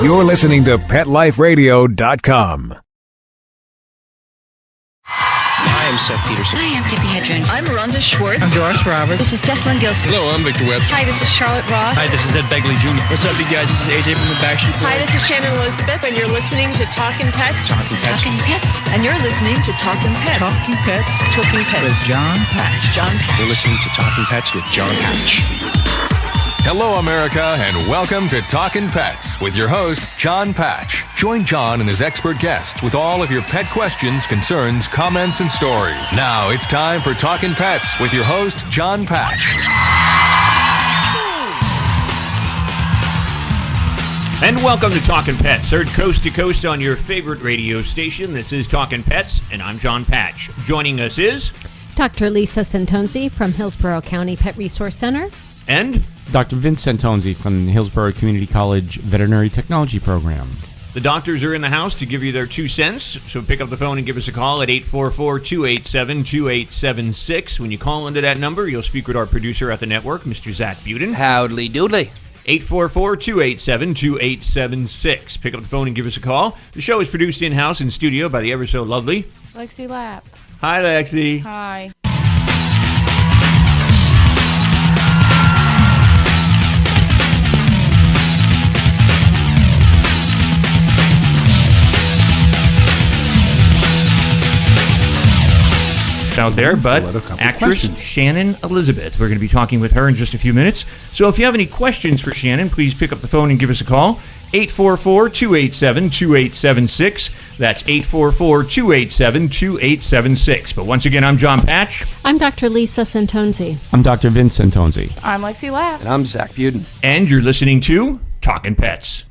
You're listening to PetLifeRadio.com. Hi, I'm Seth Peterson. Hi, I'm Tippi Hedren. I'm Rhonda Schwartz. I'm Doris Roberts. This is Jessalyn Gilson. Hello, I'm Victor Webb. Hi, this is Charlotte Ross. Hi, this is Ed Begley Jr. What's up, you guys? This is AJ from the Backstreet Boys. Hi, this is Shannon Elizabeth, and you're listening to Talkin Pets. Talkin Pets. Talkin Pets. And you're listening to Talkin Pets. Talking Pets Talkin Pets. with Jon Patch. Jon Patch. You're listening to Talkin Pets with Jon Patch. Hello, America, and welcome to Talkin' Pets with your host, Jon Patch. Join Jon and his expert guests with all of your pet questions, concerns, comments, and stories. Now it's time for Talkin' Pets with your host, Jon Patch. And welcome to Talkin' Pets, heard coast to coast on your favorite radio station. This is Talkin' Pets, and I'm Jon Patch. Joining us is Dr. Lisa Santonzi from Hillsborough County Pet Resource Center. And Dr. Vince Santonzi from the Hillsborough Community College Veterinary Technology Program. the doctors are in the house to give you their 2 cents, so pick up the phone and give us a call at 844-287-2876. When you call into that number, you'll speak with our producer at the network, Mr. Zach Buden. Howdly doodly. 844-287-2876. Pick up the phone and give us a call. The show is produced in-house in studio by the ever so lovely Lexi Lapp. Hi, Lexi. Hi. Out there, but actress Shannon Elizabeth. We're going to be talking with her in just a few minutes. So if you have any questions for Shannon, please pick up the phone and give us a call. 844-287-2876. That's 844-287-2876. But once again, I'm Jon Patch. I'm Dr. Lisa Santonzi. I'm Dr. Vince Santonzi. I'm Lexi Lapp. And I'm Zach Buden. And you're listening to Talkin' Pets.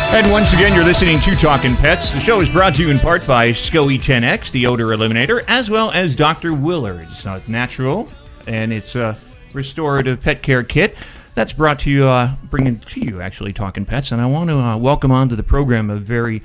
And once again, you're listening to Talkin' Pets. The show is brought to you in part by SCOE 10X, the odor eliminator, as well as Dr. Willard's. It's natural, and it's a restorative pet care kit. That's brought to you, bringing to you, actually, Talkin' Pets. And I want to welcome onto the program a very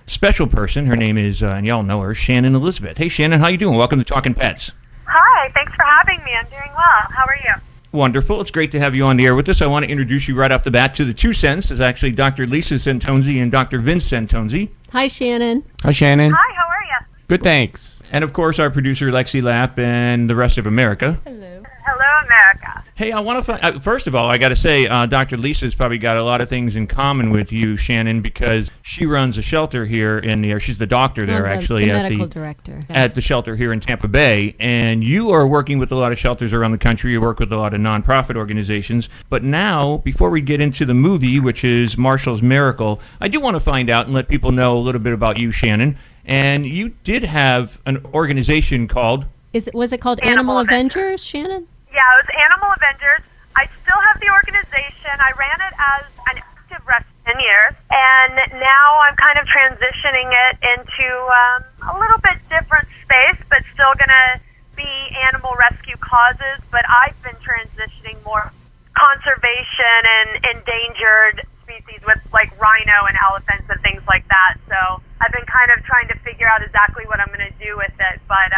special person. Her name is, and y'all know her, Shannon Elizabeth. Hey, Shannon, how you doing? Welcome to Talkin' Pets. Hi, thanks for having me. I'm doing well. How are you? Wonderful. It's great to have you on the air with us. I want to introduce you right off the bat to the 2 cents. It's actually Dr. Lisa Santonzi and Dr. Vince Santonzi. Hi, Shannon. Hi, Shannon. Hi, how are you? Good, thanks. And, of course, our producer, Lexi Lapp, and the rest of America. Hello. Hello, America. Hey, I want to first of all, I got to say, Dr. Lisa's probably got a lot of things in common with you, Shannon, because she runs a shelter here in the. She's the doctor there, actually, the medical director at the shelter here in Tampa Bay. And you are working with a lot of shelters around the country. You work with a lot of nonprofit organizations. But now, before we get into the movie, which is Marshall's Miracle, I do want to find out and let people know a little bit about you, Shannon. And you did have an organization called. Was it called Animal Avengers, Shannon? Yeah, it was Animal Avengers. I still have the organization. I ran it as an active rescue 10 years, and now I'm kind of transitioning it into a little bit different space, but still going to be animal rescue causes. But I've been transitioning more conservation and endangered species with like rhino and elephants and things like that. So I've been kind of trying to figure out exactly what I'm going to do with it, but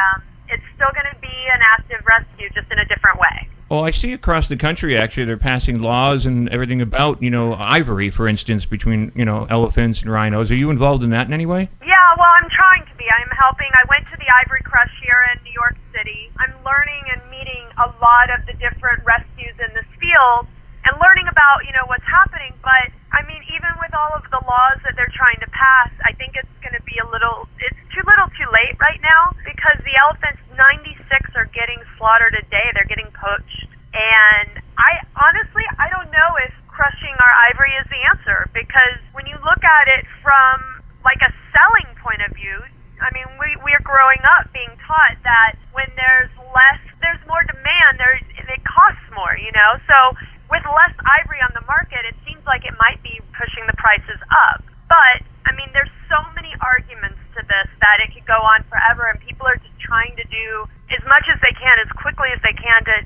it's still going to be an active rescue, just in a different way. Well, I see across the country, actually, they're passing laws and everything about, ivory, for instance, between, elephants and rhinos. Are you involved in that in any way? Yeah, well, I'm trying to be. I'm helping I went to the Ivory Crush here in New York City. I'm learning and meeting a lot of the different rescues in this field and learning about, what's happening. But, even with all of the laws that they're trying to pass, I think it's going to be it's too little too late right now, because the elephants, 96 are getting slaughtered a day. They're getting poached. And I don't know if crushing our ivory is the answer, because when you look at it from like a selling point of view, we're growing up being taught that when there's more demand, it costs more, So with less ivory on the market, it seems like it might be pushing the prices up. But, there's so many arguments to this that it could go on forever, and people are just trying to do as much as they can, as quickly as they can to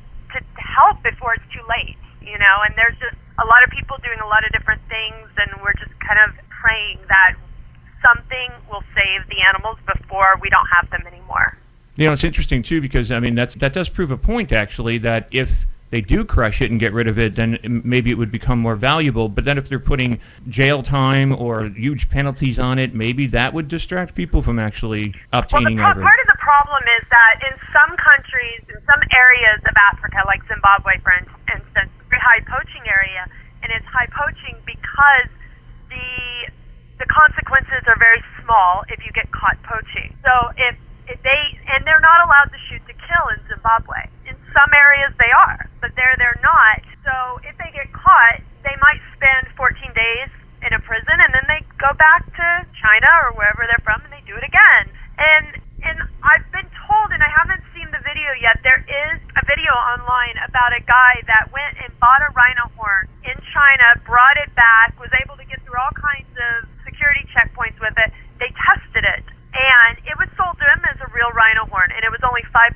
help before it's too late, And there's just a lot of people doing a lot of different things, and we're just kind of praying that something will save the animals before we don't have them anymore. It's interesting, too, because, that does prove a point, actually, that if they do crush it and get rid of it, then maybe it would become more valuable. But then if they're putting jail time or huge penalties on it, maybe that would distract people from actually obtaining ivory. Part of the problem is that in some countries, in some areas of Africa, like Zimbabwe, for instance, very high poaching area, and it's high poaching because the consequences are very small if you get caught poaching. So if they're not allowed to shoot to kill in Zimbabwe. In some areas they are, but they're not. So if they get caught, they might spend 14 days in a prison, and then they go back to China or wherever they're from, and they do it again. And I've been told, and I haven't seen the video yet, there is a video online about a guy that went and bought a rhino horn in China, brought it back, was able to get through all kinds of security checkpoints with it. They tested it, and it was sold to him as a real rhino horn, and it was only 5%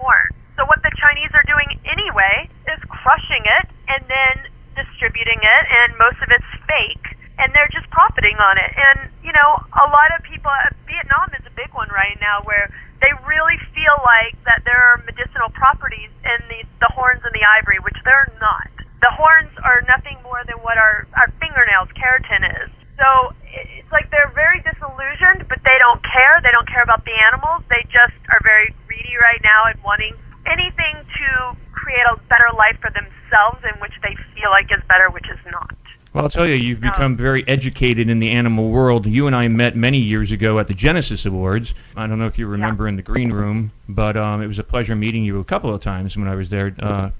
horn. So what the Chinese are doing anyway is crushing it and then distributing it, and most of it's fake, and they're just profiting on it. And, a lot of people, Vietnam is a big one right now, where they really feel like that there are medicinal properties in the horns and the ivory, which they're not. The horns are nothing more than what our fingernails, keratin, is. So it's like they're very disillusioned, but they don't care. They don't care about the animals. They just are very greedy right now and wanting anything to create a better life for themselves, in which they feel like is better, which is not. Well, I'll tell you, you've become very educated in the animal world. You and I met many years ago at the Genesis Awards. I don't know if you remember in the green room, but it was a pleasure meeting you a couple of times when I was there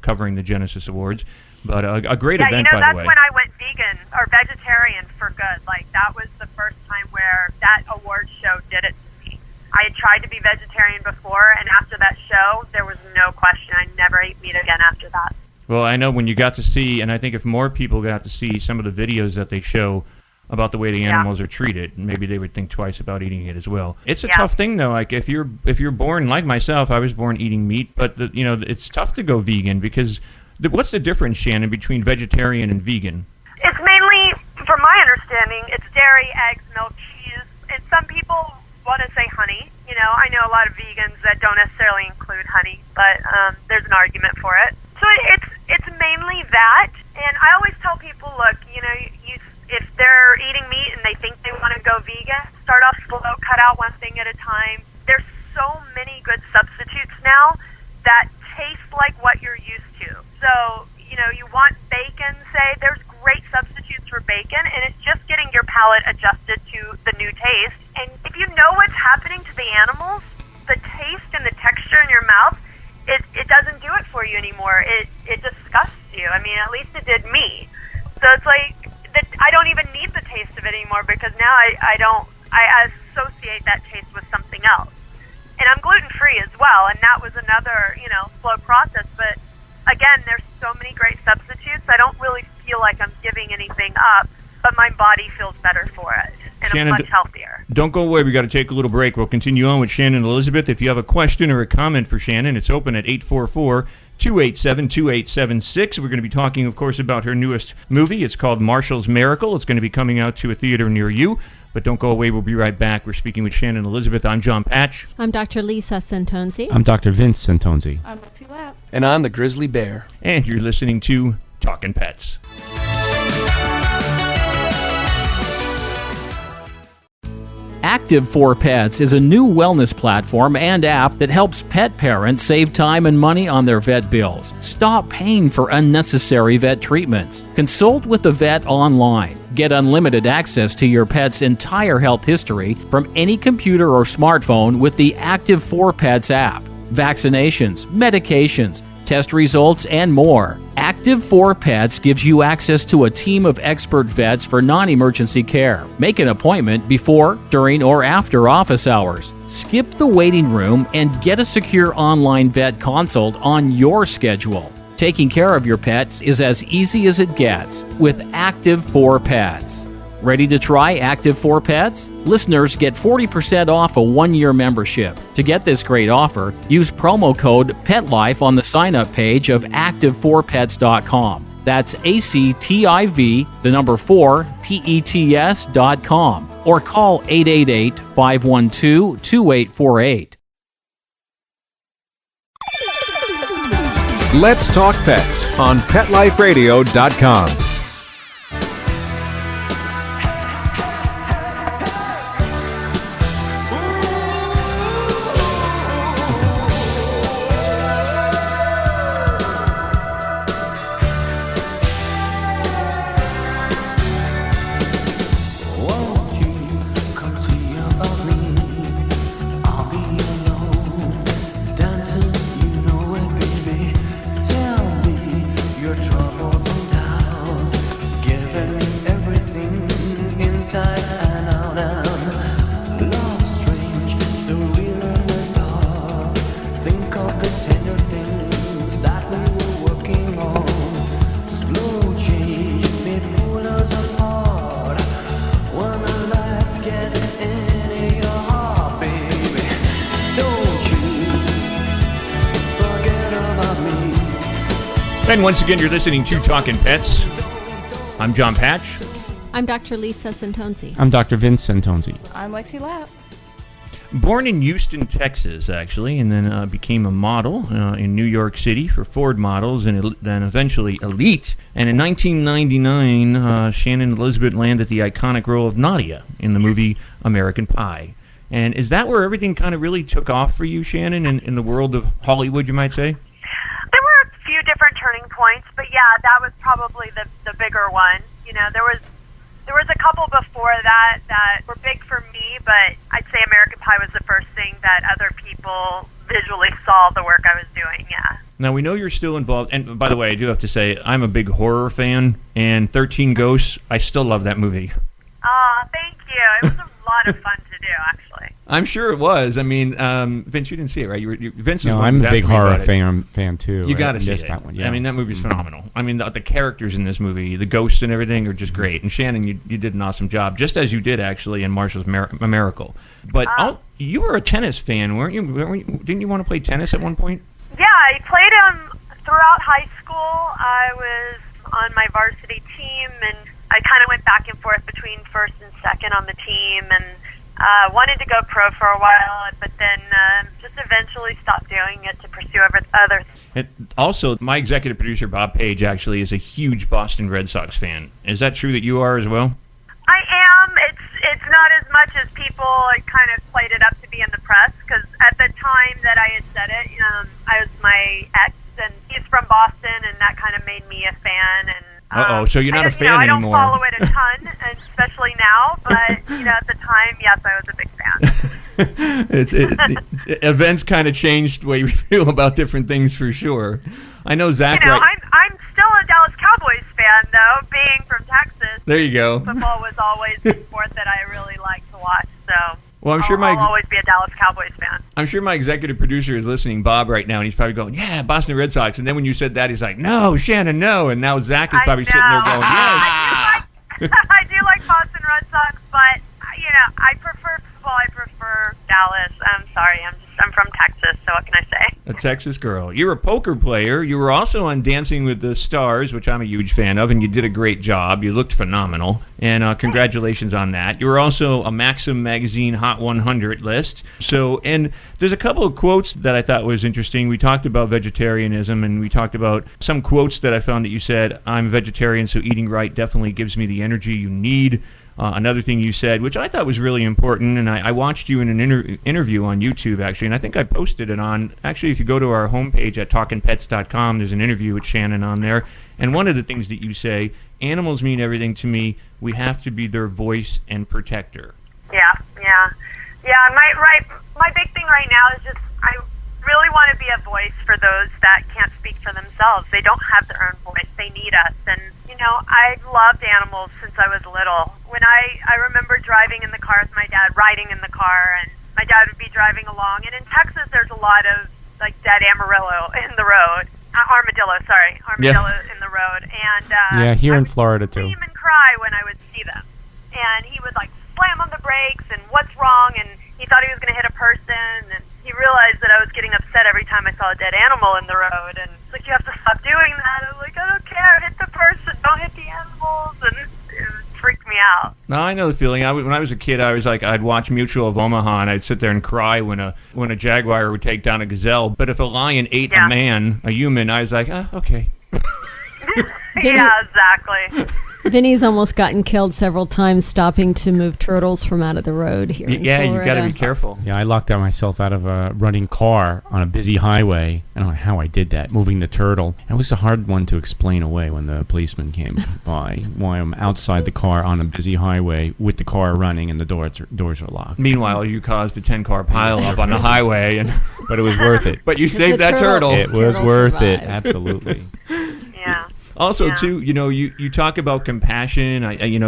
covering the Genesis Awards. But a great event, by the way. That's when I went vegan or vegetarian for good. Like, that was the first time where that award show did it to me. I had tried to be vegetarian before, and after that show, there was no question. I never ate meat again after that. Well, I know when you got to see, and I think if more people got to see some of the videos that they show about the way the animals are treated, maybe they would think twice about eating it as well. It's a tough thing, though. Like, if you're born like myself, I was born eating meat, but it's tough to go vegan, because what's the difference, Shannon, between vegetarian and vegan? It's mainly, from my understanding, it's dairy, eggs, milk, cheese, and some people want to say honey. I know a lot of vegans that don't necessarily include honey, but there's an argument for it. So it's mainly that, and I always tell people, look, if they're eating meat and they think they want to go vegan, start off slow, cut out one thing at a time. There's so many good substitutes now that taste like what you're used to. So, you want bacon, say, there's great substitutes for bacon, and it's just getting your palate adjusted to the new taste. And if you know what's happening to the animals, the taste and the texture in your mouth, it doesn't do it for you anymore. It disgusts you. At least it did me. So it's like I don't even need the taste of it anymore, because now I associate that taste with something else. And I'm gluten-free as well, and that was another, slow process. But again, there's so many great substitutes. I don't really feel like I'm giving anything up, but my body feels better for it, and Shannon, I'm much healthier. Don't go away. We got to take a little break. We'll continue on with Shannon Elizabeth. If you have a question or a comment for Shannon, it's open at 844-287-2876. We're going to be talking, of course, about her newest movie. It's called Marshall's Miracle. It's going to be coming out to a theater near you. But don't go away. We'll be right back. We're speaking with Shannon Elizabeth. I'm Jon Patch. I'm Dr. Lisa Santonzi. I'm Dr. Vince Santonzi. I'm Lexi Lapp. And I'm the Grizzly Bear. And you're listening to Talkin' Pets. Active for Pets is a new wellness platform and app that helps pet parents save time and money on their vet bills. Stop paying for unnecessary vet treatments. Consult with the vet online. Get unlimited access to your pet's entire health history from any computer or smartphone with the Active for Pets app. Vaccinations, medications, test results, and more. Active for Pets gives you access to a team of expert vets for non-emergency care. Make an appointment before, during, or after office hours. Skip the waiting room and get a secure online vet consult on your schedule. Taking care of your pets is as easy as it gets with Active for Pets. Ready to try Active for Pets? Listeners get 40% off a one-year membership. To get this great offer, use promo code PETLIFE on the sign-up page of active4pets.com. That's ACTIV, the number 4, PETS.com. Or call 888-512-2848. Let's Talk Pets on PetLifeRadio.com. And once again, you're listening to Talkin' Pets. I'm Jon Patch. I'm Dr. Lisa Santonzi. I'm Dr. Vince Santonzi. I'm Lexi Lapp. Born in Houston, Texas, actually, and then became a model in New York City for Ford models, and then eventually Elite. And in 1999, Shannon Elizabeth landed the iconic role of Nadia in the movie American Pie. And is that where everything kind of really took off for you, Shannon, in the world of Hollywood, you might say? There were a few different turning points, but yeah, that was probably the bigger one. You know, there was a couple before that were big for me, but I'd say American Pie was the first thing that other people visually saw the work I was doing, yeah. Now, we know you're still involved, and by the way, I do have to say, I'm a big horror fan, and 13 Ghosts, I still love that movie. Thank you. It was a lot of fun to do, actually. I'm sure it was. I mean, Vince, you didn't see it, right? Vince was No, the one I'm who a was big asking me horror about it. fan too. You got to see that one. Yeah. I mean, that movie's phenomenal. I mean, the characters in this movie, the ghosts and everything, are just great. And Shannon, you did an awesome job, just as you did actually in Marshall's Miracle. But you were a tennis fan, weren't you? Didn't you want to play tennis at one point? Yeah, I played throughout high school. I was on my varsity team, and I kind of went back and forth between first and second on the team, and wanted to go pro for a while, but then just eventually stopped doing it to pursue other things. Also, my executive producer, Bob Page, actually is a huge Boston Red Sox fan. Is that true that you are as well? I am. It's not as much as people kind of played it up to be in the press, because at the time that I had said it, I was my ex, and he's from Boston, and that kind of made me a fan. And so you're not a fan anymore. I don't follow it a ton, especially now, but at the time, yes, I was a big fan. Events kind of changed the way we feel about different things for sure. I know Zach. I'm still a Dallas Cowboys fan, though, being from Texas. There you go. Football was always the sport that I really liked to watch, so. Well, I'll always be a Dallas Cowboys fan. I'm sure my executive producer is listening, Bob, right now, and he's probably going, yeah, Boston Red Sox. And then when you said that, he's like, no, Shannon, no. And now Zach is probably sitting there going, yes. I do like Boston Red Sox, but, I prefer football. I prefer Dallas. I'm sorry. I'm from Texas, so what can I say? A Texas girl. You're a poker player. You were also on Dancing with the Stars, which I'm a huge fan of, and you did a great job. You looked phenomenal, and congratulations on that. You were also a Maxim magazine Hot 100 list. And there's a couple of quotes that I thought was interesting. We talked about vegetarianism, and we talked about some quotes that I found that you said, I'm a vegetarian, so eating right definitely gives me the energy you need. Another thing you said, which I thought was really important, and I watched you in an interview on YouTube, actually, and I think I posted it on, actually, if you go to our homepage at talkinpets.com, there's an interview with Shannon on there, and one of the things that you say, animals mean everything to me, we have to be their voice and protector. Yeah. My big thing right now is just I really want to be a voice for those that can't speak for themselves. They don't have their own voice. They need us. And, I loved animals since I was little. When I remember driving in the car with my dad, riding in the car, and my dad would be driving along. And in Texas, there's a lot of, dead armadillo in the road. Armadillo in the road. And here I in would Florida, too. scream and cry when I would see them. And he would, slam on the brakes, and what's wrong, and he thought he was going to hit a person, and he realized that I was getting upset every time I saw a dead animal in the road, and it's like, you have to stop doing that. I was like, I don't care, hit the person, don't hit the animals, and it freaked me out. No, I know the feeling. When I was a kid, I was I'd watch Mutual of Omaha, and I'd sit there and cry when a jaguar would take down a gazelle, but if a lion ate a human, I was like, okay. Yeah, exactly. Vinny's almost gotten killed several times stopping to move turtles from out of the road here in Florida. You got to be careful. Yeah, I locked out myself out of a running car on a busy highway. I don't know how I did that, moving the turtle. It was a hard one to explain away when the policeman came by, why I'm outside the car on a busy highway with the car running and the doors are locked. Meanwhile, you caused a 10-car pileup on the highway, but it was worth it. But you saved that turtle. It was worth it, absolutely. Yeah. Also, too, you talk about compassion.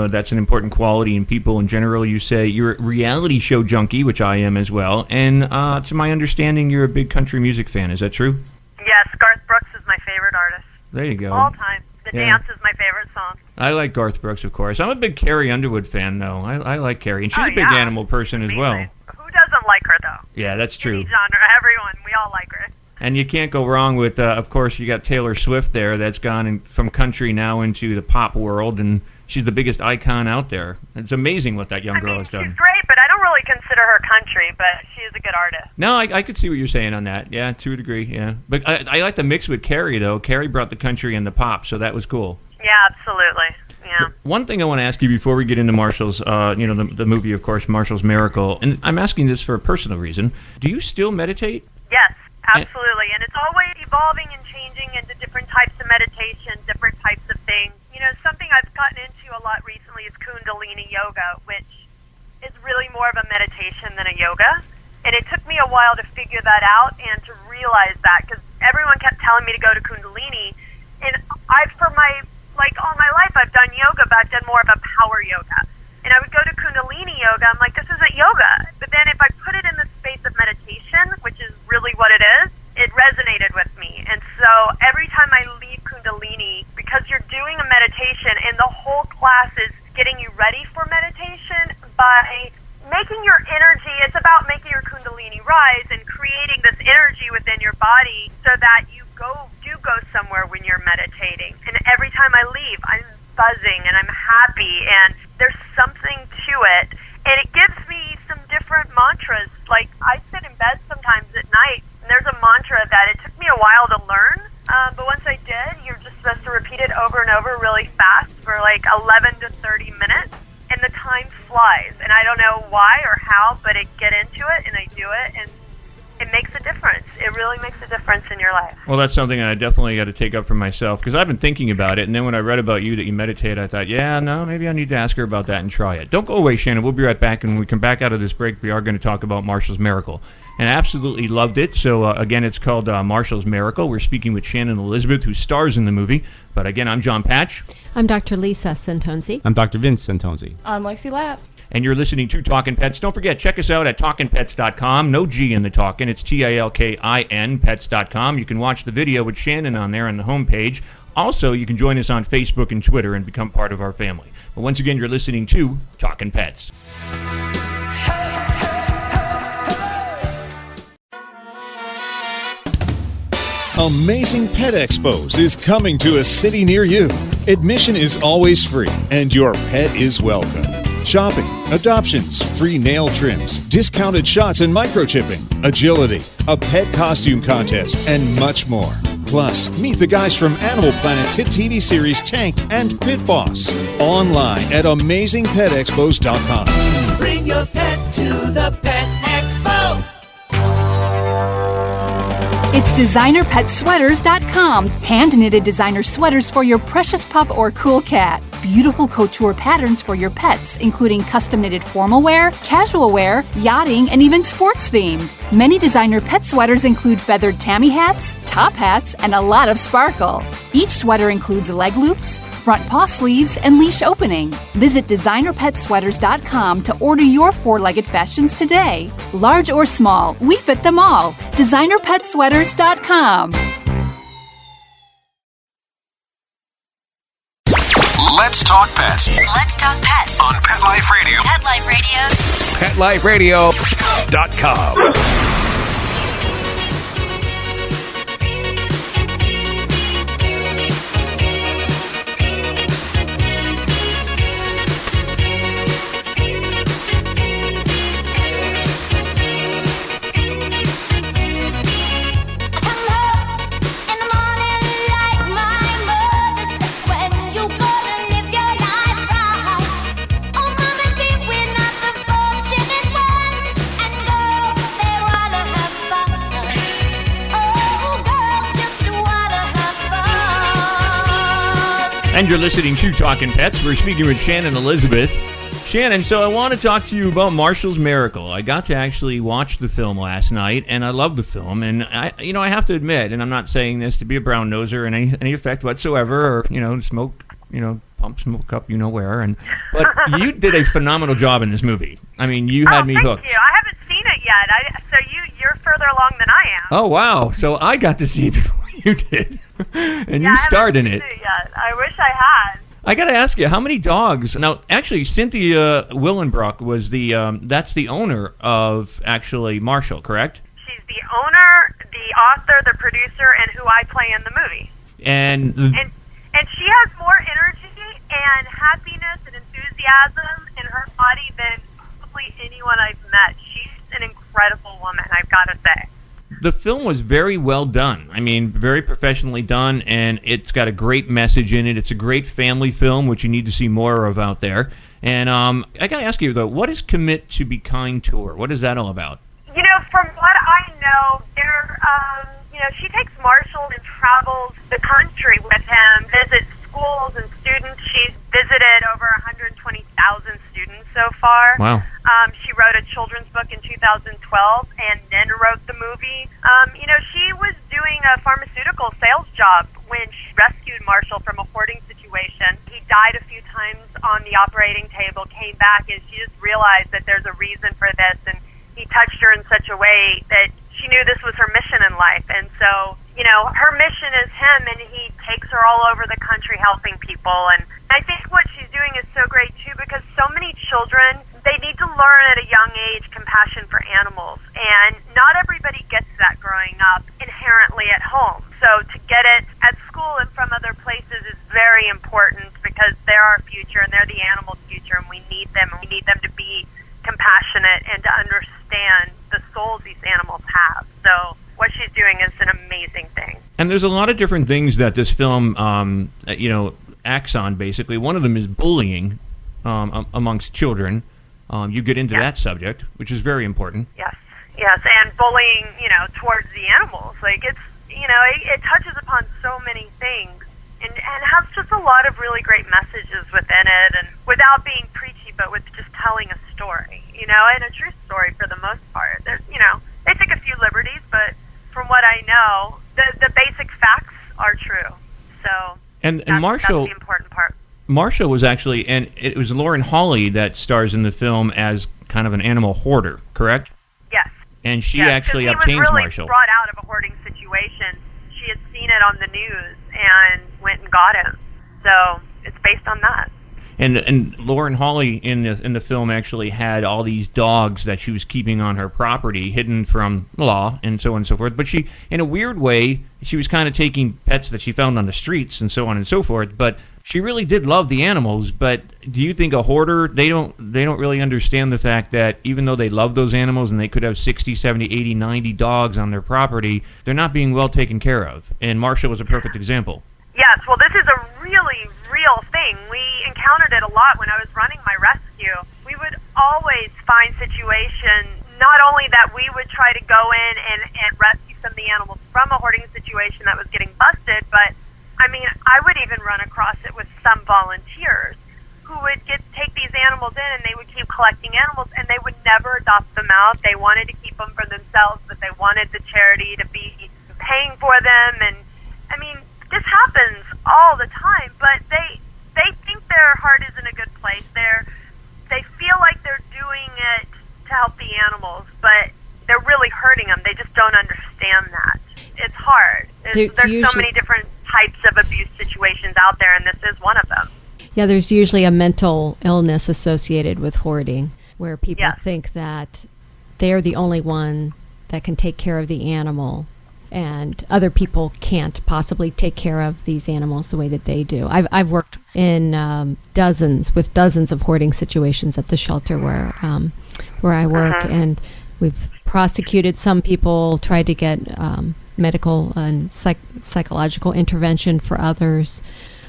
That's an important quality in people in general. You say you're a reality show junkie, which I am as well. And to my understanding, you're a big country music fan. Is that true? Yes, Garth Brooks is my favorite artist. There you go. All time. The Dance is my favorite song. I like Garth Brooks, of course. I'm a big Carrie Underwood fan, though. I like Carrie. And she's a big animal person as well. Who doesn't like her, though? Yeah, that's true. Any genre, everyone. We all like her. And you can't go wrong with, of course, you got Taylor Swift there. That's gone from country now into the pop world, and she's the biggest icon out there. It's amazing what that young girl has done. She's great, but I don't really consider her country, but she is a good artist. No, I could see what you're saying on that. Yeah, to a degree, yeah. But I like the mix with Carrie, though. Carrie brought the country and the pop, so that was cool. Yeah, absolutely. Yeah. One thing I want to ask you before we get into Marshall's, the movie, of course, Marshall's Miracle, and I'm asking this for a personal reason. Do you still meditate? Yes. Absolutely, and it's always evolving and changing into different types of meditation, different types of things. Something I've gotten into a lot recently is Kundalini Yoga, which is really more of a meditation than a yoga. And it took me a while to figure that out and to realize that, because everyone kept telling me to go to Kundalini. And all my life I've done yoga, but I've done more of a power yoga. And I would go to Kundalini Yoga, I'm like, this isn't yoga. But then if I put it in the space of meditation, which is really what it is, it resonated with me. And so every time I leave Kundalini, because you're doing a meditation and the whole class is getting you ready for meditation by making your energy, it's about making your Kundalini rise and creating this energy within your body so that you do go somewhere when you're meditating. And every time I leave, I'm buzzing and I'm happy, and there's something to it. And it gives me some different mantras. Like, I sit in bed sometimes at night, and there's a mantra that it took me a while to learn, but once I did, you're just supposed to repeat it over and over really fast for 11 to 30 minutes, and the time flies. And I don't know why or how, but I get into it, and I do it, and it makes a difference. It really makes a difference in your life. Well, that's something I definitely got to take up for myself, because I've been thinking about it, and then when I read about you that you meditate, I thought, maybe I need to ask her about that and try it. Don't go away, Shannon. We'll be right back, and when we come back out of this break, we are going to talk about Marshall's Miracle. And I absolutely loved it. So, again, it's called Marshall's Miracle. We're speaking with Shannon Elizabeth, who stars in the movie. But, again, I'm Jon Patch. I'm Dr. Lisa Santonzi. I'm Dr. Vince Santonzi. I'm Lexi Lapp. And you're listening to Talkin' Pets. Don't forget, check us out at talkinpets.com. No G in the Talkin'. It's TALKIN pets.com. You can watch the video with Shannon on there on the homepage. Also, you can join us on Facebook and Twitter and become part of our family. But once again, you're listening to Talkin' Pets. Amazing Pet Expos is coming to a city near you. Admission is always free, and your pet is welcome. Shopping, adoptions, free nail trims, discounted shots and microchipping, agility, a pet costume contest, and much more. Plus, meet the guys from Animal Planet's hit TV series Tank and Pit Boss. Online at AmazingPetExpos.com. Bring your pets to the Pet Expo. It's DesignerPetSweaters.com. Hand-knitted designer sweaters for your precious pup or cool cat. Beautiful couture patterns for your pets, including custom-knitted formal wear, casual wear, yachting, and even sports-themed. Many designer pet sweaters include feathered tammy hats, top hats, and a lot of sparkle. Each sweater includes leg loops, front paw sleeves, and leash opening. Visit DesignerPetSweaters.com to order your four-legged fashions today. Large or small, we fit them all. DesignerPetSweaters.com. Let's talk pets Let's talk pets on Pet Life Radio. Pet Life Radio. PetLifeRadio.com. And you're listening to Talkin' Pets. We're speaking with Shannon Elizabeth. Shannon, so I want to talk to you about Marshall's Miracle. I got to actually watch the film last night, and I love the film. And I have to admit, and I'm not saying this to be a brown noser in any effect whatsoever, or smoke, pump smoke up, where. But you did a phenomenal job in this movie. I mean, you had me hooked. Thank you. I haven't seen it yet. So you're further along than I am. Oh wow! So I got to see it before you did, and you starred in it. I haven't seen it yet. I wish I had. I got to ask you, how many dogs? Now, actually, Cynthia Willenbrock was that's the owner of actually Marshall, correct? She's the owner, the author, the producer, and who I play in the movie. And she has more energy and happiness and enthusiasm in her body than probably anyone I've met. She's an incredible woman, I've got to say. The film was very well done. I mean, very professionally done, and it's got a great message in it. It's a great family film, which you need to see more of out there. And I got to ask you, though, what is Commit to Be Kind Tour? What is that all about? From what I know, she takes Marshall and travels the country with him, visits schools and students. She's visited over 120,000 students so far. Wow. She wrote a children's book in 2012 and then wrote the movie. She was doing a pharmaceutical sales job when she rescued Marshall from a hoarding situation. He died a few times on the operating table, came back, and she just realized that there's a reason for this, and he touched her in such a way that she knew this was her mission in life. And so, her mission is him, and he takes her all over the country helping people. And I think what she's doing is so great, too, because so many children, they need to learn at a young age compassion for animals. And not everybody gets that growing up inherently at home. So to get it at school and from other places is very important because they're our future and they're the animals' future, and we need them. And we need them to be compassionate and to understand the souls these animals have. So what she's doing is an amazing thing. And there's a lot of different things that this film, acts on, basically. One of them is bullying amongst children. You get into that subject, which is very important. Yes, and bullying, towards the animals. Like, it's, it touches upon so many things and has just a lot of really great messages within it, and without being preachy, but with just telling a story, and a true story for the most part. There's, they take a few liberties, but from what I know, the basic facts are true. So and Marshall, that's the important part. Marshall was actually, and it was Lauren Holly that stars in the film as kind of an animal hoarder, correct? Yes. And she actually obtains he was really Marshall. Brought out of a hoarding situation. She had seen it on the news and went and got him. So it's based on that. And Lauren Holly in the film actually had all these dogs that she was keeping on her property, hidden from law and so on and so forth. But she, in a weird way, she was kind of taking pets that she found on the streets and so on and so forth. But she really did love the animals, but do you think a hoarder, they don't really understand the fact that even though they love those animals and they could have 60, 70, 80, 90 dogs on their property, they're not being well taken care of. And Marshall was a perfect example. Yes, well, this is a really real thing. We encountered it a lot when I was running my rescue. We would always find situations, not only that we would try to go in and rescue some of the animals from a hoarding situation that was getting busted, but, I mean, I would even run across it with some volunteers who would take these animals in and they would keep collecting animals and they would never adopt them out. They wanted to keep them for themselves, but they wanted the charity to be paying for them. And, I mean, this happens all the time, but they think their heart is in a good place. They feel like they're doing it to help the animals, but they're really hurting them. They just don't understand that. It's hard. There's so many different types of abuse situations out there, and this is one of them. Yeah, there's usually a mental illness associated with hoarding, where people think that they're the only one that can take care of the animal, and other people can't possibly take care of these animals the way that they do. I've worked in dozens of hoarding situations at the shelter where I work, and we've prosecuted some people, tried to get medical and psychological intervention for others,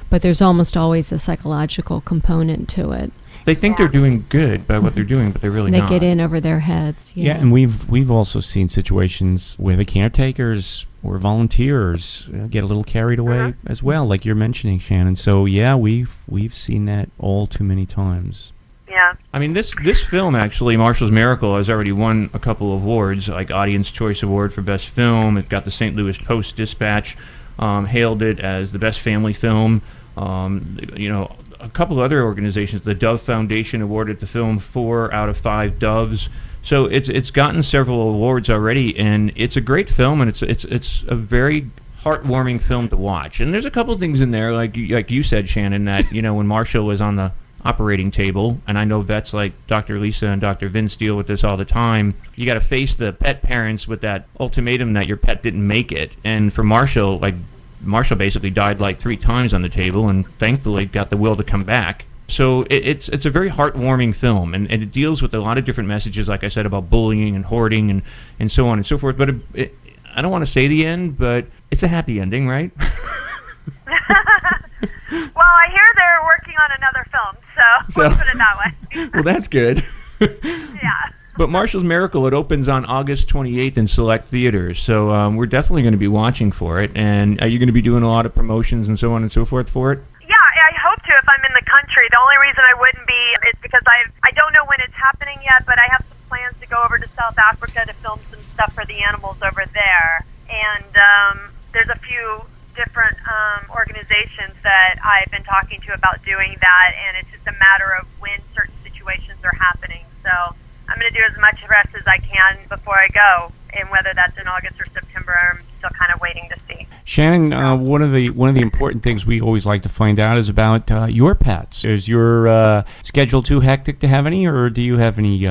but there's almost always a psychological component to it. They think they're doing good by what they're doing, but they're really not. They get in over their heads. Yeah, and we've also seen situations where the caretakers or volunteers get a little carried away as well, like you're mentioning, Shannon. So yeah, we've seen that all too many times. Yeah. I mean, this film, actually, Marshall's Miracle, has already won a couple of awards, like Audience Choice Award for Best Film. It got the St. Louis Post-Dispatch, hailed it as the best family film. A couple of other organizations, the Dove Foundation awarded the film 4 out of 5 doves. So it's gotten several awards already, and it's a great film, and it's a very heartwarming film to watch. And there's a couple of things in there, like you said, Shannon, that when Marshall was on the operating table, and I know vets like Dr. Lisa and Dr. Vince deal with this all the time, you got to face the pet parents with that ultimatum that your pet didn't make it. And for Marshall, Marshall basically died 3 times on the table, and thankfully got the will to come back. So it's a very heartwarming film, and it deals with a lot of different messages, like I said, about bullying and hoarding and so on and so forth. But I don't want to say the end, but it's a happy ending, right? Well, I hear they're working on another film, so let's put it that way. Well, that's good. Yeah. But Marshall's Miracle, it opens on August 28th in select theaters, so we're definitely going to be watching for it. And are you going to be doing a lot of promotions and so on and so forth for it? Yeah, I hope to if I'm in the country. The only reason I wouldn't be is because I don't know when it's happening yet, but I have some plans to go over to South Africa to film some stuff for the animals over there. And there's a few different organizations that I've been talking to about doing that, and it's just a matter of when certain situations are happening. So I'm going to do as much rest as I can before I go, and whether that's in August or September, I'm still kind of waiting to see. Shannon, one of the important things we always like to find out is about your pets. Is your schedule too hectic to have any, or do you have any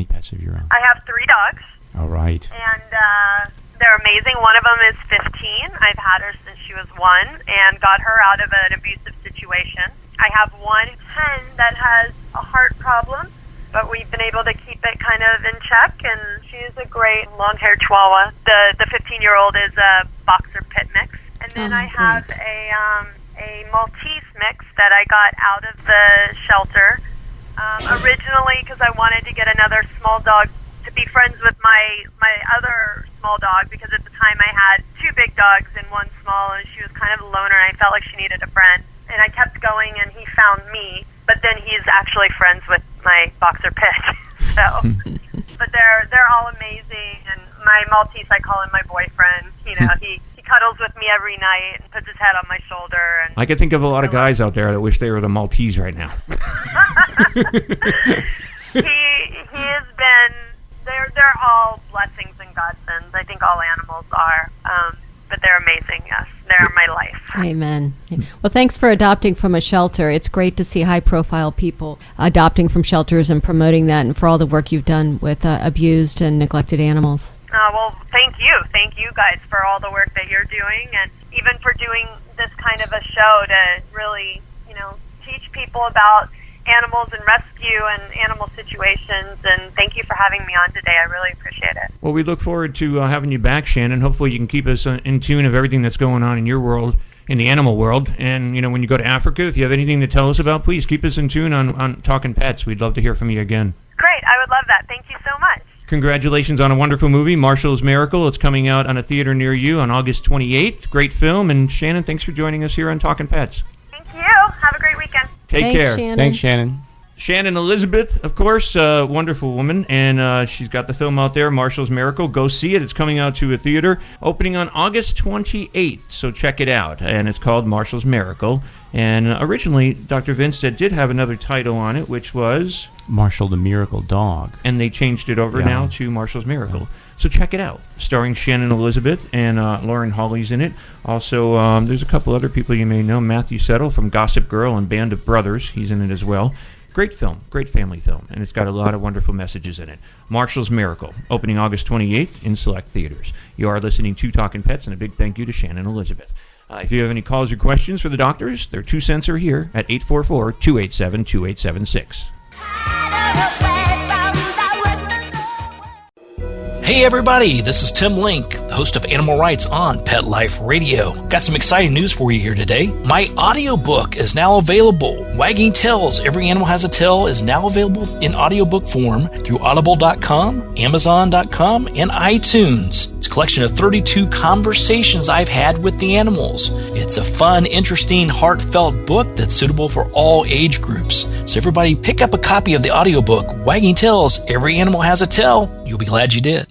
pets of your own? I have 3 dogs. All right. And they're amazing. One of them is 15. I've had her since she was 1 and got her out of an abusive situation. I have one hen that has a heart problem, but we've been able to keep it kind of in check, and she's a great long-haired Chihuahua. The 15-year-old is a boxer pit mix. And then I have a Maltese mix that I got out of the shelter originally because I wanted to get another small dog to be friends with my other small dog, because at the time I had 2 big dogs and 1 small, and she was kind of a loner, and I felt like she needed a friend. And I kept going, and he found me, but then he's actually friends with my boxer pit. So, but they're all amazing, and my Maltese, I call him my boyfriend. He cuddles with me every night and puts his head on my shoulder. And I can think of a lot of guys out there that wish they were the Maltese right now. He has been. They're all blessings and godsends. I think all animals are, but they're amazing. Yes, they're my life. Amen. Well, thanks for adopting from a shelter. It's great to see high-profile people adopting from shelters and promoting that, and for all the work you've done with abused and neglected animals. Well, thank you. Thank you guys for all the work that you're doing, and even for doing this kind of a show to really, teach people about animals and rescue and animal situations, and thank you for having me on today. I really appreciate it. Well, we look forward to having you back, Shannon. Hopefully you can keep us in tune of everything that's going on in your world, in the animal world. And, when you go to Africa, if you have anything to tell us about, please keep us in tune on Talkin' Pets. We'd love to hear from you again. Great. I would love that. Thank you so much. Congratulations on a wonderful movie, Marshall's Miracle. It's coming out on a theater near you on August 28th. Great film. And Shannon, thanks for joining us here on Talkin' Pets. Thank you. Have a great weekend. Take care. Shannon. Thanks, Shannon. Shannon Elizabeth, of course, wonderful woman, and she's got the film out there, Marshall's Miracle. Go see it. It's coming out to a theater, opening on August 28th, so check it out. And it's called Marshall's Miracle. And originally, Dr. Vinstead did have another title on it, which was Marshall the Miracle Dog. And they changed it over now to Marshall's Miracle. So check it out. Starring Shannon Elizabeth, and Lauren Hawley's in it. Also, there's a couple other people you may know. Matthew Settle from Gossip Girl and Band of Brothers. He's in it as well. Great film, great family film, and it's got a lot of wonderful messages in it. Marshall's Miracle, opening August 28th in select theaters. You are listening to Talkin' Pets, and a big thank you to Shannon Elizabeth. If you have any calls or questions for the doctors, their 2 cents are here at 844-287-2876. Hey everybody, this is Tim Link, the host of Animal Rights on Pet Life Radio. Got some exciting news for you here today. My audiobook is now available. Wagging Tails, Every Animal Has a Tail is now available in audiobook form through audible.com, amazon.com, and iTunes. It's a collection of 32 conversations I've had with the animals. It's a fun, interesting, heartfelt book that's suitable for all age groups. So everybody pick up a copy of the audiobook, Wagging Tails, Every Animal Has a Tail. You'll be glad you did.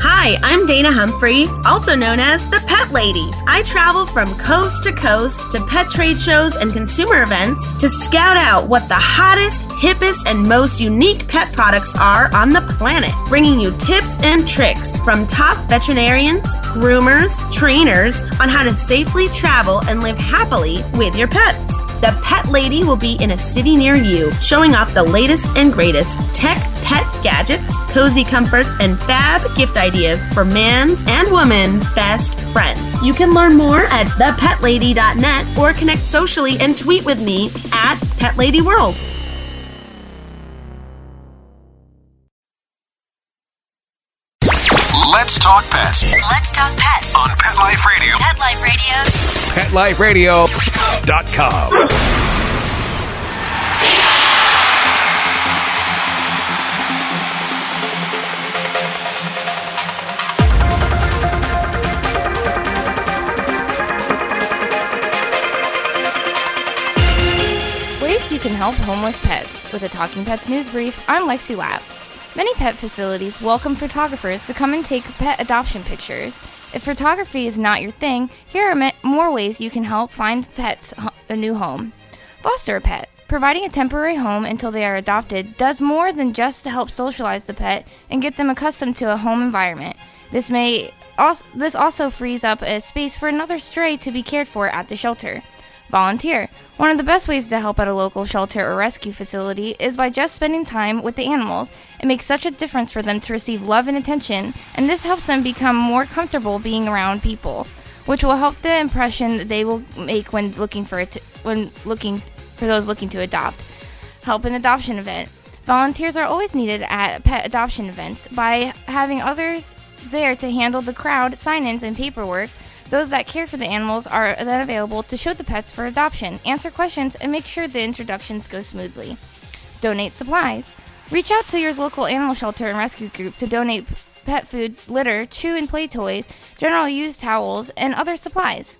Hi, I'm Dana Humphrey, also known as the Pet Lady. I travel from coast to coast to pet trade shows and consumer events to scout out what the hottest, hippest, and most unique pet products are on the planet, bringing you tips and tricks from top veterinarians, groomers, trainers on how to safely travel and live happily with your pets. The Pet Lady will be in a city near you, showing off the latest and greatest tech pet gadgets, cozy comforts, and fab gift ideas for man's and woman's best friend. You can learn more at thepetlady.net or connect socially and tweet with me at PetLadyWorld. Let's talk pets. Let's talk pets On Pet Life Radio. Pet Life PetLifeRadio.com. Radio. Ways you can help homeless pets. With a Talking Pets news brief, I'm Lexi Lapp. Many pet facilities welcome photographers to come and take pet adoption pictures. If photography is not your thing, here are more ways you can help find pets a new home. Foster a pet. Providing a temporary home until they are adopted does more than just to help socialize the pet and get them accustomed to a home environment. This also frees up a space for another stray to be cared for at the shelter. Volunteer. One of the best ways to help at a local shelter or rescue facility is by just spending time with the animals. It makes such a difference for them to receive love and attention, and this helps them become more comfortable being around people, which will help the impression they will make when looking for those looking to adopt. Help an adoption event. Volunteers are always needed at pet adoption events. By having others there to handle the crowd, sign-ins, and paperwork, those that care for the animals are then available to show the pets for adoption, answer questions, and make sure the introductions go smoothly. Donate supplies. Reach out to your local animal shelter and rescue group to donate pet food, litter, chew and play toys, general use towels, and other supplies.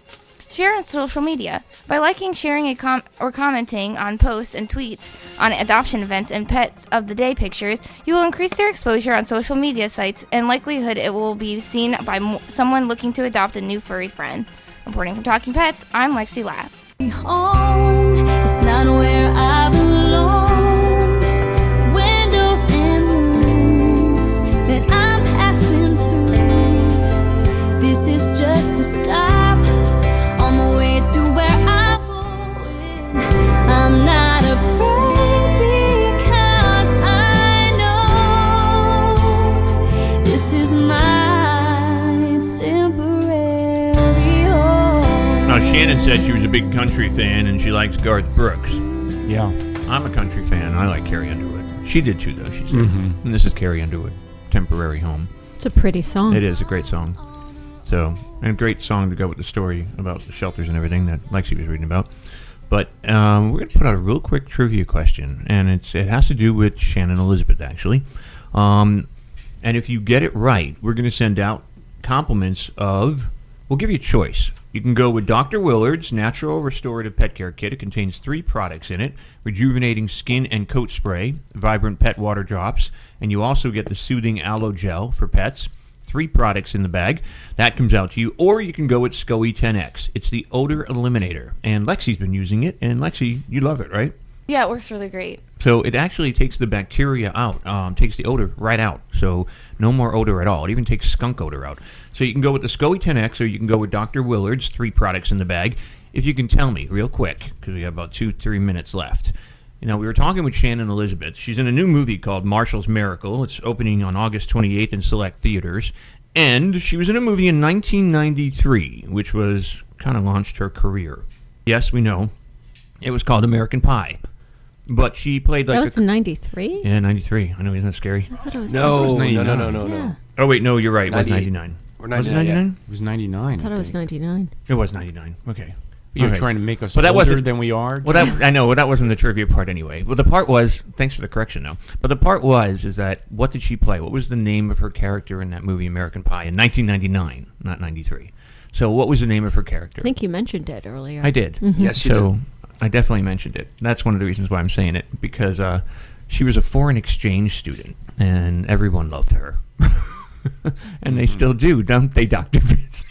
Share on social media. By liking, sharing, or commenting on posts and tweets on adoption events and pets of the day pictures, you will increase their exposure on social media sites and likelihood it will be seen by someone looking to adopt a new furry friend. Reporting from Talking Pets, I'm Lexi Lapp. Home is not where I belong. Windows and rooms that I'm passing through. This is just a stop on the way to where I'm going. I'm not afraid because I know this is my temporary home. Now, Shannon said she was a big country fan and she likes Garth Brooks. Yeah. I'm a country fan. I like Carrie Underwood. She did too, though, she said. Mhm. And this is Carrie Underwood, Temporary Home. It's a pretty song. It is a great song. So, and a great song to go with the story about the shelters and everything that Lexi was reading about. But we're going to put out a real quick trivia question, and it has to do with Shannon Elizabeth, actually. And if you get it right, we're going to send out compliments of, we'll give you a choice. You can go with Dr. Willard's Natural Restorative Pet Care Kit. It contains 3 products in it: rejuvenating skin and coat spray, vibrant pet water drops, and you also get the soothing aloe gel for pets. 3 products in the bag. That comes out to you. Or you can go with SCOE 10X. It's the odor eliminator. And Lexi's been using it. And Lexi, you love it, right? Yeah, it works really great. So it actually takes the bacteria out, takes the odor right out. So no more odor at all. It even takes skunk odor out. So you can go with the SCOE 10X or you can go with Dr. Willard's, 3 products in the bag. If you can tell me real quick, because we have about 2-3 minutes left. You know, we were talking with Shannon Elizabeth. She's in a new movie called Marshall's Miracle. It's opening on August 28th in select theaters. And she was in a movie in 1993, which was kind of launched her career. Yes, we know. It was called American Pie. But she played like... That was in 93? Yeah, 93. I know, isn't that scary? I thought it was... No. Yeah. Oh, wait, no, you're right. It was 99. Or Was it 99? 99? It was 99. I thought it was 99. It was 99. Okay. You're Okay. trying to make us But that older wasn't- than we are? Well, I know. Well, that wasn't the trivia part anyway. Well, the part was... Thanks for the correction, though. But the part is that what did she play? What was the name of her character in that movie, American Pie, in 1999, not 93? So what was the name of her character? I think you mentioned it earlier. I did. Mhm. Yes, you So did. I definitely mentioned it. That's one of the reasons why I'm saying it, because she was a foreign exchange student, and everyone loved her. And they still do, don't they, Dr. Vince?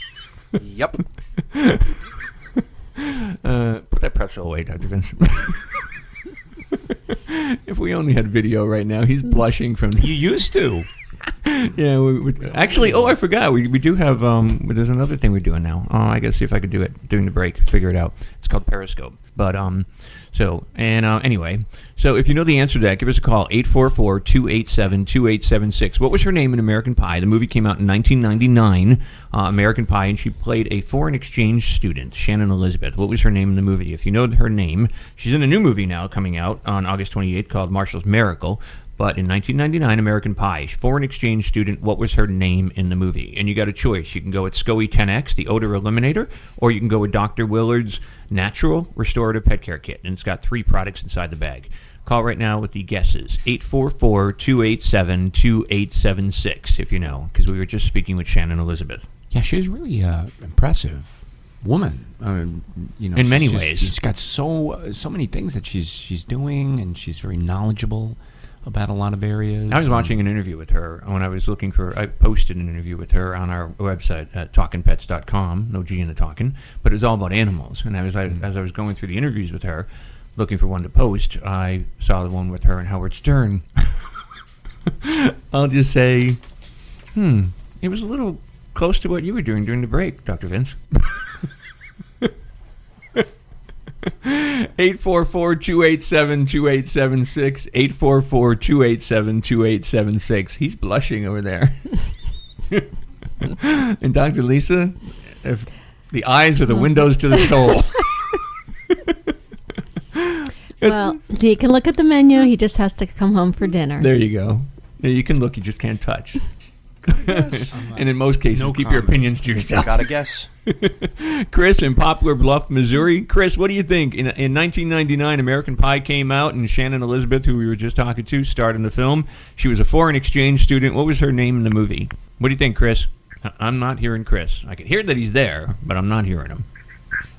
Yep. Put that pretzel away, Dr. Vince. If we only had video right now, he's blushing from... You used to. Yeah, actually, I forgot. We do have, there's another thing we're doing now. I gotta see if I could do it during the break, figure it out. It's called Periscope. But, anyway, so if you know the answer to that, give us a call, 844-287-2876. What was her name in American Pie? The movie came out in 1999, American Pie, and she played a foreign exchange student, Shannon Elizabeth. What was her name in the movie? If you know her name, she's in a new movie now coming out on August 28th called Marshall's Miracle. But in 1999, American Pie, foreign exchange student, what was her name in the movie? And you got a choice. You can go with SCOE 10X, the odor eliminator, or you can go with Dr. Willard's Natural Restorative Pet Care Kit. And it's got 3 products inside the bag. Call right now with the guesses, 844-287-2876, if you know, because we were just speaking with Shannon Elizabeth. Yeah, she's really impressive woman. In many ways. She's got so many things that she's doing, and she's very knowledgeable about a lot of areas. I was watching an interview with her when I was looking for... I posted an interview with her on our website at talkinpets.com, no G in the talking, but it was all about animals. And as I was going through the interviews with her, looking for one to post, I saw the one with her and Howard Stern. I'll just say, it was a little close to what you were doing during the break, Dr. Vince. 844-287-2876, 844-287-2876. He's blushing over there. And Dr. Lisa, if the eyes are the windows to the soul. Well, he can look at the menu. He just has to come home for dinner. There you go. Yeah, you can look, you just can't touch. And in most cases, No keep comment. your opinions to yourself. Gotta guess. Chris in Poplar Bluff, Missouri. Chris, what do you think? In 1999, American Pie came out, and Shannon Elizabeth, who we were just talking to, starred in the film. She was a foreign exchange student. What was her name in the movie? What do you think, Chris? I'm not hearing Chris. I can hear that he's there, but I'm not hearing him.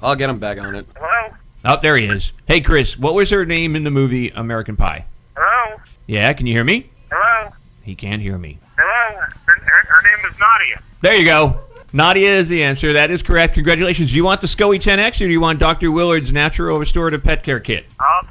I'll get him back on it. Hello? Oh, there he is. Hey, Chris, what was her name in the movie American Pie? Hello? Yeah, can you hear me? Hello? He can't hear me. Hello? Her name is Nadia. There you go. Nadia is the answer. That is correct. Congratulations. Do you want the SCOE 10X or do you want Dr. Willard's Natural Restorative Pet Care Kit? I'll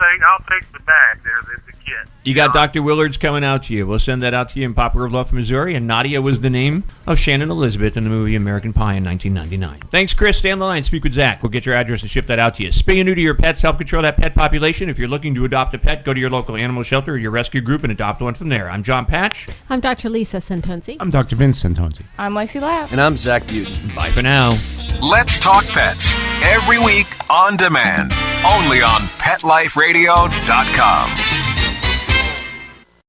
take the bag. There's the kit. You got Dr. Willard's coming out to you. We'll send that out to you in Poplar Bluff, Missouri. And Nadia was the name of Shannon Elizabeth in the movie American Pie in 1999. Thanks, Chris. Stay on the line. Speak with Zach. We'll get your address and ship that out to you. Spay and neuter your pets. Help control that pet population. If you're looking to adopt a pet, go to your local animal shelter or your rescue group and adopt one from there. I'm Jon Patch. I'm Dr. Lisa Santonzi. I'm Dr. Vince Santonzi. I'm Lexi Lapp. And I'm Zach Buten. Bye for now. Let's talk pets. every week on demand, only on PetLifeRadio.com.